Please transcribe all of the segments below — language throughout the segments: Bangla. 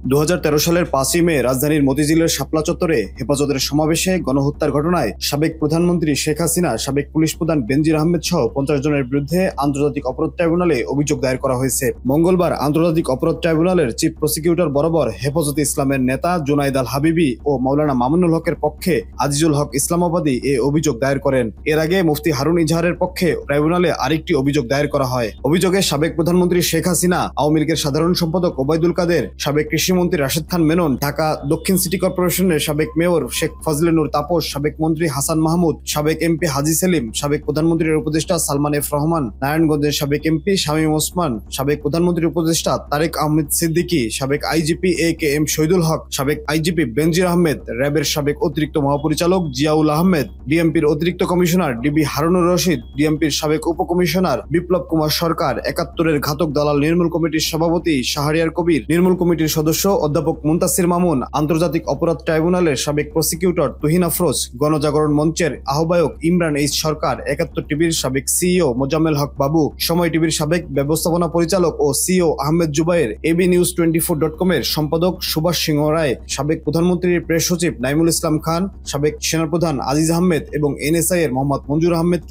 2013 সালের 5ই মে রাজধানীর মতিঝিলের শাপলা চত্বরে হেফাজতের সমাবেশে গণহত্যার ঘটনায় সাবেক প্রধানমন্ত্রী শেখ হাসিনা, সাবেক পুলিশ প্রধান বেনজির আহমেদ সহ 50 জনের বিরুদ্ধে আন্তর্জাতিক অপরাধ ট্রাইব্যুনালে অভিযোগ দায়ের করা হয়েছে। মঙ্গলবার আন্তর্জাতিক অপরাধ ট্রাইব্যুনালের চিফ প্রসিকিউটর বরাবর হেফাজতে ইসলামের নেতা জুনাইদ আল হাবিবি ও মাওলানা মামুনুল হকের পক্ষে আজিজুল হক ইসলামাবাদী এ অভিযোগ দায়ের করেন। এর আগে মুফতি হারুন ইজাহারের পক্ষে ট্রাইব্যুনালে আরেকটি অভিযোগ দায়ের করা হয়। অভিযোগে সাবেক প্রধানমন্ত্রী শেখ হাসিনা, আওয়ামী লীগের সাধারণ সম্পাদক ওবায়দুল কাদের, সাবেক কৃষিমন্ত্রী রাশেদ খান মেনন, ঢাকা দক্ষিণ সিটি কর্পোরেশনের সাবেক মেয়র শেখ ফজলে নূর তাপস, সাবেক মন্ত্রী হাসান মাহমুদ, সাবেক এমপি হাজী সেলিম, সাবেক প্রধানমন্ত্রীর উপদেষ্টা সালমান এফ রহমান, নারায়ণগঞ্জের সাবেক এমপি শামীম ওসমান, সাবেক প্রধানমন্ত্রীর উপদেষ্টা তারেক আহমেদ সিদ্দিকী, সাবেক আইজিপি এ.কে.এম. শহীদুল হক, সাবেক আইজিপি বেনজির আহমেদ, র্যাবের সাবেক অতিরিক্ত মহাপরিচালক জিয়াউল আহমেদ, ডিএমপির অতিরিক্ত কমিশনার ডিবি হারুনুর রশিদ, ডিএমপির সাবেক উপকমিশনার বিপ্লব কুমার সরকার, 71-এর ঘাতক দালাল নির্মূল কমিটির সভাপতি শাহরিয়ার কবির, নির্মূল কমিটির সদস্য অধ্যাপক মুনতাসির মামুন, আন্তর্জাতিক অপরাধ ট্রাইব্যুনালের সাবেক প্রসিকিউটর তুহিন আফরোজ, গণজাগরণ মঞ্চের আহ্বায়ক ইমরান এইচ সরকার, 71 টিভির সাবেক সিইও মোজাম্মেল হক বাবু, সময় টিভির সাবেক ব্যবস্থাপনা পরিচালক ও CEO Ahmed Zubair, AB news 24.com-এর সম্পাদক সুভাষ সিংহ রায়, সাবেক প্রধানমন্ত্রীর প্রেস সচিব নাইমুল ইসলাম খান, সাবেক সেনাপ্রধান আজিজ আহমেদ এবং এনএসআই এর মোহাম্মদ মঞ্জুর আহমেদ।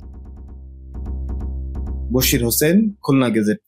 বশির হোসেন, খুলনা গেজেট।